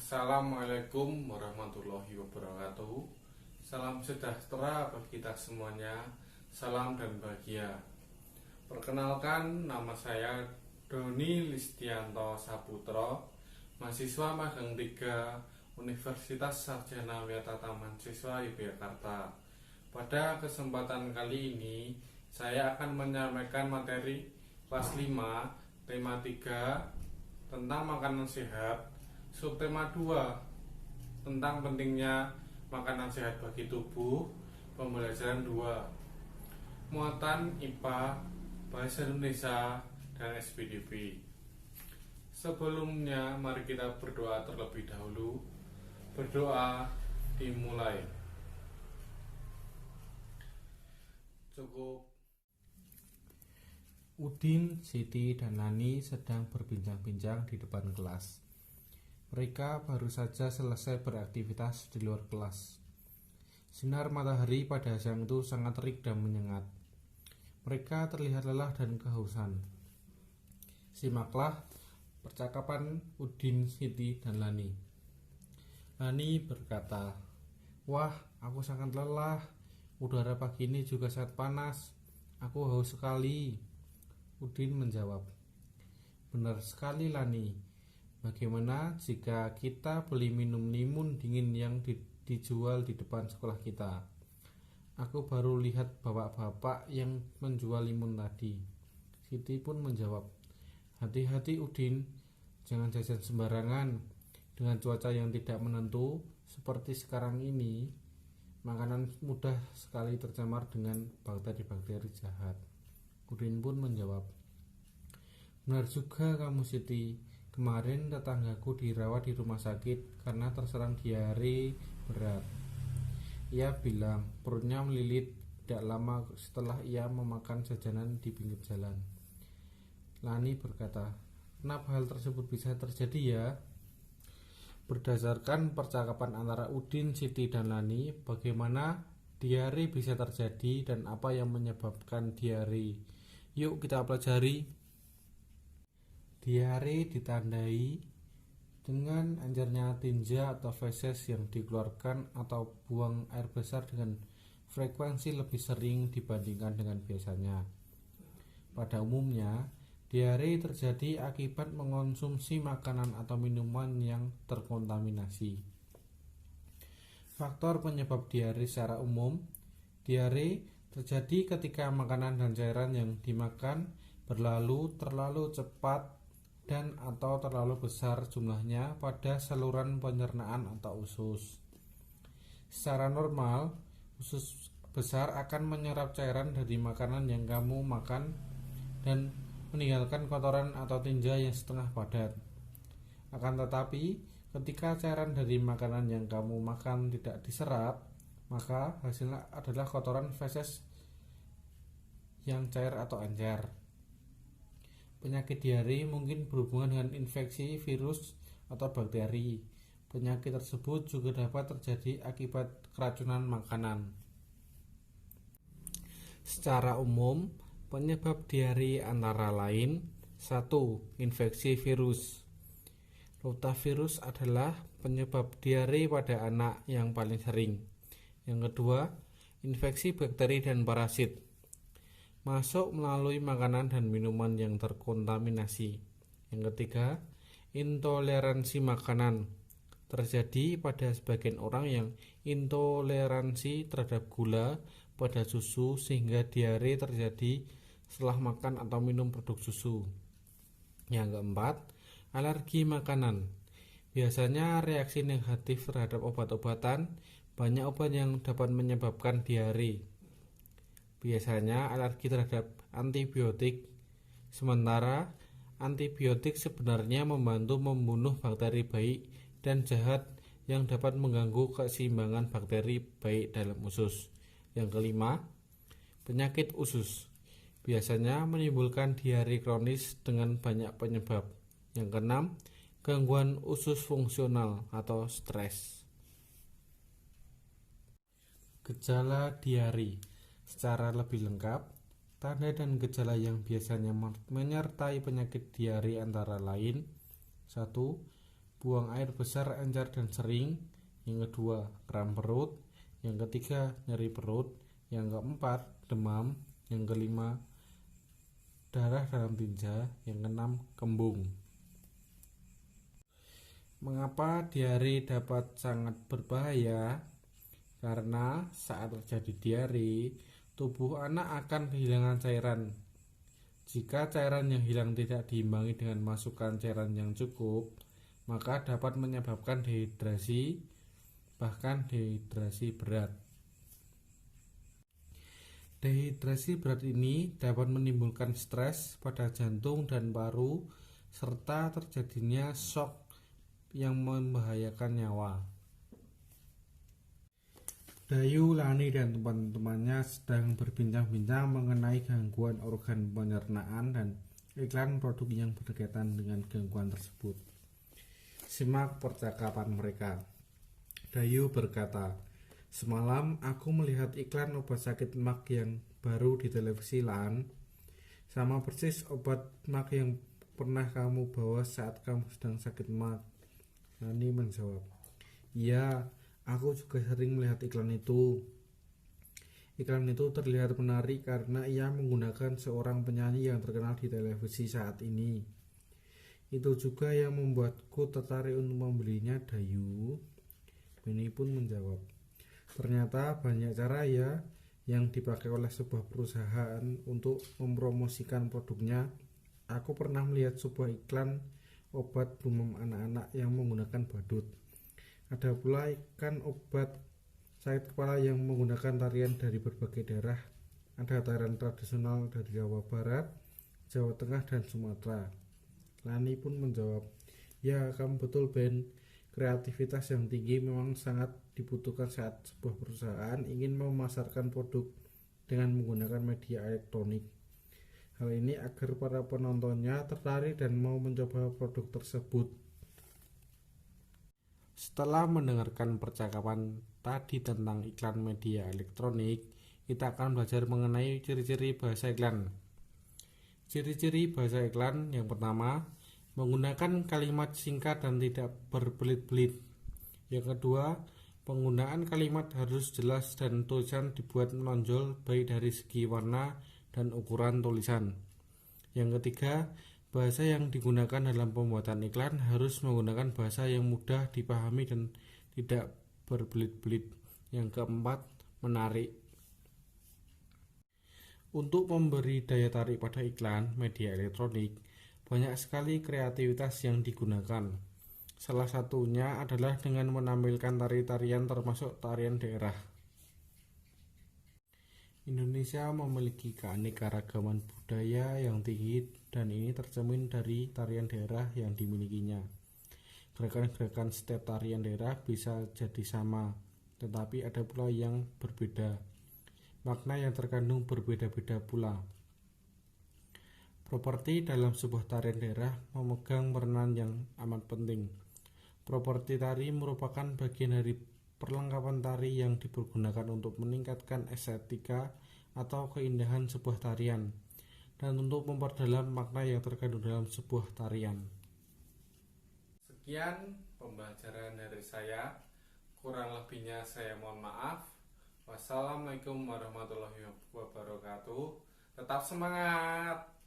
Assalamualaikum warahmatullahi wabarakatuh. Salam sejahtera bagi kita semuanya. Salam dan bahagia. Perkenalkan, nama saya Doni Listianto Saputro, mahasiswa magang 3 Universitas Sarjana Wiyata Mahasiswa Yogyakarta. Pada kesempatan kali ini, saya akan menyampaikan materi kelas 5, tema 3 tentang makanan sehat. Subtema 2 tentang pentingnya makanan sehat bagi tubuh. Pembelajaran 2 muatan IPA, Bahasa Indonesia, dan SPDB. Sebelumnya mari kita berdoa terlebih dahulu. Berdoa dimulai. Cukup. Udin, Siti, dan Lani sedang berbincang-bincang di depan kelas. Mereka baru saja selesai beraktivitas di luar kelas. Sinar matahari pada siang itu sangat terik dan menyengat. Mereka terlihat lelah dan kehausan. Simaklah percakapan Udin, Siti, dan Lani. Lani berkata, "Wah, aku sangat lelah. Udara pagi ini juga sangat panas. Aku haus sekali." Udin menjawab, "Benar sekali, Lani. Bagaimana jika kita beli minum limun dingin yang dijual di depan sekolah kita? Aku baru lihat bapak-bapak yang menjual limun tadi." Siti pun menjawab, "Hati-hati Udin, jangan jajan sembarangan. Dengan cuaca yang tidak menentu seperti sekarang ini, makanan mudah sekali tercemar dengan bakteri-bakteri jahat." Udin pun menjawab, "Benar juga kamu, Siti. Kemarin tetanggaku dirawat di rumah sakit karena terserang diare berat. Ia bilang perutnya melilit tidak lama setelah ia memakan jajanan di pinggir jalan." Lani berkata, "Kenapa hal tersebut bisa terjadi ya?" Berdasarkan percakapan antara Udin, Siti, dan Lani, bagaimana diare bisa terjadi dan apa yang menyebabkan diare? Yuk kita pelajari. Diare ditandai dengan anjarnya tinja atau feses yang dikeluarkan atau buang air besar dengan frekuensi lebih sering dibandingkan dengan biasanya. Pada umumnya, diare terjadi akibat mengonsumsi makanan atau minuman yang terkontaminasi. Faktor penyebab diare secara umum, diare terjadi ketika makanan dan cairan yang dimakan berlalu terlalu cepat dan atau terlalu besar jumlahnya pada saluran pencernaan atau usus. Secara normal, usus besar akan menyerap cairan dari makanan yang kamu makan dan meninggalkan kotoran atau tinja yang setengah padat. Akan tetapi, ketika cairan dari makanan yang kamu makan tidak diserap, maka hasilnya adalah kotoran feses yang cair atau encer. Penyakit diare mungkin berhubungan dengan infeksi virus atau bakteri. Penyakit tersebut juga dapat terjadi akibat keracunan makanan. Secara umum, penyebab diare antara lain: 1. Infeksi virus. Rotavirus adalah penyebab diare pada anak yang paling sering. Yang kedua, infeksi bakteri dan parasit masuk melalui makanan dan minuman yang terkontaminasi. Yang ketiga, intoleransi makanan terjadi pada sebagian orang yang intoleransi terhadap gula pada susu sehingga diare terjadi setelah makan atau minum produk susu. Yang keempat, alergi makanan. Biasanya reaksi negatif terhadap obat-obatan. Banyak obat yang dapat menyebabkan diare. Biasanya alergi terhadap antibiotik. Sementara antibiotik sebenarnya membantu membunuh bakteri baik dan jahat yang dapat mengganggu keseimbangan bakteri baik dalam usus. Yang kelima, penyakit usus. Biasanya menimbulkan diare kronis dengan banyak penyebab. Yang keenam, gangguan usus fungsional atau stres. Gejala diare. Secara lebih lengkap, tanda dan gejala yang biasanya menyertai penyakit diare antara lain: 1. buang air besar, encer dan sering. Yang kedua, kram perut. Yang ketiga, nyeri perut. Yang keempat, demam. Yang kelima, darah dalam tinja. Yang keenam, kembung. Mengapa diare dapat sangat berbahaya? Karena saat terjadi diare, tubuh anak akan kehilangan cairan. Jika cairan yang hilang tidak diimbangi dengan masukan cairan yang cukup, maka dapat menyebabkan dehidrasi, bahkan dehidrasi berat. Dehidrasi berat ini dapat menimbulkan stres pada jantung dan paru, serta terjadinya shock yang membahayakan nyawa. Dayu, Lani, dan teman-temannya sedang berbincang-bincang mengenai gangguan organ pencernaan dan iklan produk yang berkaitan dengan gangguan tersebut. Simak percakapan mereka. Dayu berkata, "Semalam aku melihat iklan obat sakit mak yang baru di televisi, Lan. Sama persis obat mak yang pernah kamu bawa saat kamu sedang sakit mak." Lani menjawab, "Iya, aku juga sering melihat iklan itu. Iklan itu terlihat menarik karena ia menggunakan seorang penyanyi yang terkenal di televisi saat ini. Itu juga yang membuatku tertarik untuk membelinya, Dayu." Beni pun menjawab, "Ternyata banyak cara ya yang dipakai oleh sebuah perusahaan untuk mempromosikan produknya. Aku pernah melihat sebuah iklan obat demam anak-anak yang menggunakan badut. Ada pula ikan obat sakit kepala yang menggunakan tarian dari berbagai daerah. Ada tarian tradisional dari Jawa Barat, Jawa Tengah, dan Sumatera." Lani pun menjawab, "Ya, kamu betul, Ben. Kreativitas yang tinggi memang sangat dibutuhkan saat sebuah perusahaan ingin memasarkan produk dengan menggunakan media elektronik. Hal ini agar para penontonnya tertarik dan mau mencoba produk tersebut." Setelah mendengarkan percakapan tadi tentang iklan media elektronik, kita akan belajar mengenai ciri-ciri bahasa iklan. Ciri-ciri bahasa iklan yang pertama, menggunakan kalimat singkat dan tidak berbelit-belit. Yang kedua, penggunaan kalimat harus jelas dan tulisan dibuat menonjol baik dari segi warna dan ukuran tulisan. Yang ketiga, bahasa yang digunakan dalam pembuatan iklan harus menggunakan bahasa yang mudah dipahami dan tidak berbelit-belit. Yang keempat, menarik. Untuk memberi daya tarik pada iklan media elektronik, banyak sekali kreativitas yang digunakan. Salah satunya adalah dengan menampilkan tari-tarian termasuk tarian daerah. Indonesia memiliki keanekaragaman budaya yang tinggi dan ini tercermin dari tarian daerah yang dimilikinya. Gerakan-gerakan setiap tarian daerah bisa jadi sama, tetapi ada pula yang berbeda. Makna yang terkandung berbeda-beda pula. Properti dalam sebuah tarian daerah memegang peranan yang amat penting. Properti tari merupakan bagian dari perlengkapan tari yang dipergunakan untuk meningkatkan estetika atau keindahan sebuah tarian dan untuk memperdalam makna yang terkandung dalam sebuah tarian. Sekian pembelajaran dari saya. Kurang lebihnya saya mohon maaf. Wassalamualaikum warahmatullahi wabarakatuh. Tetap semangat.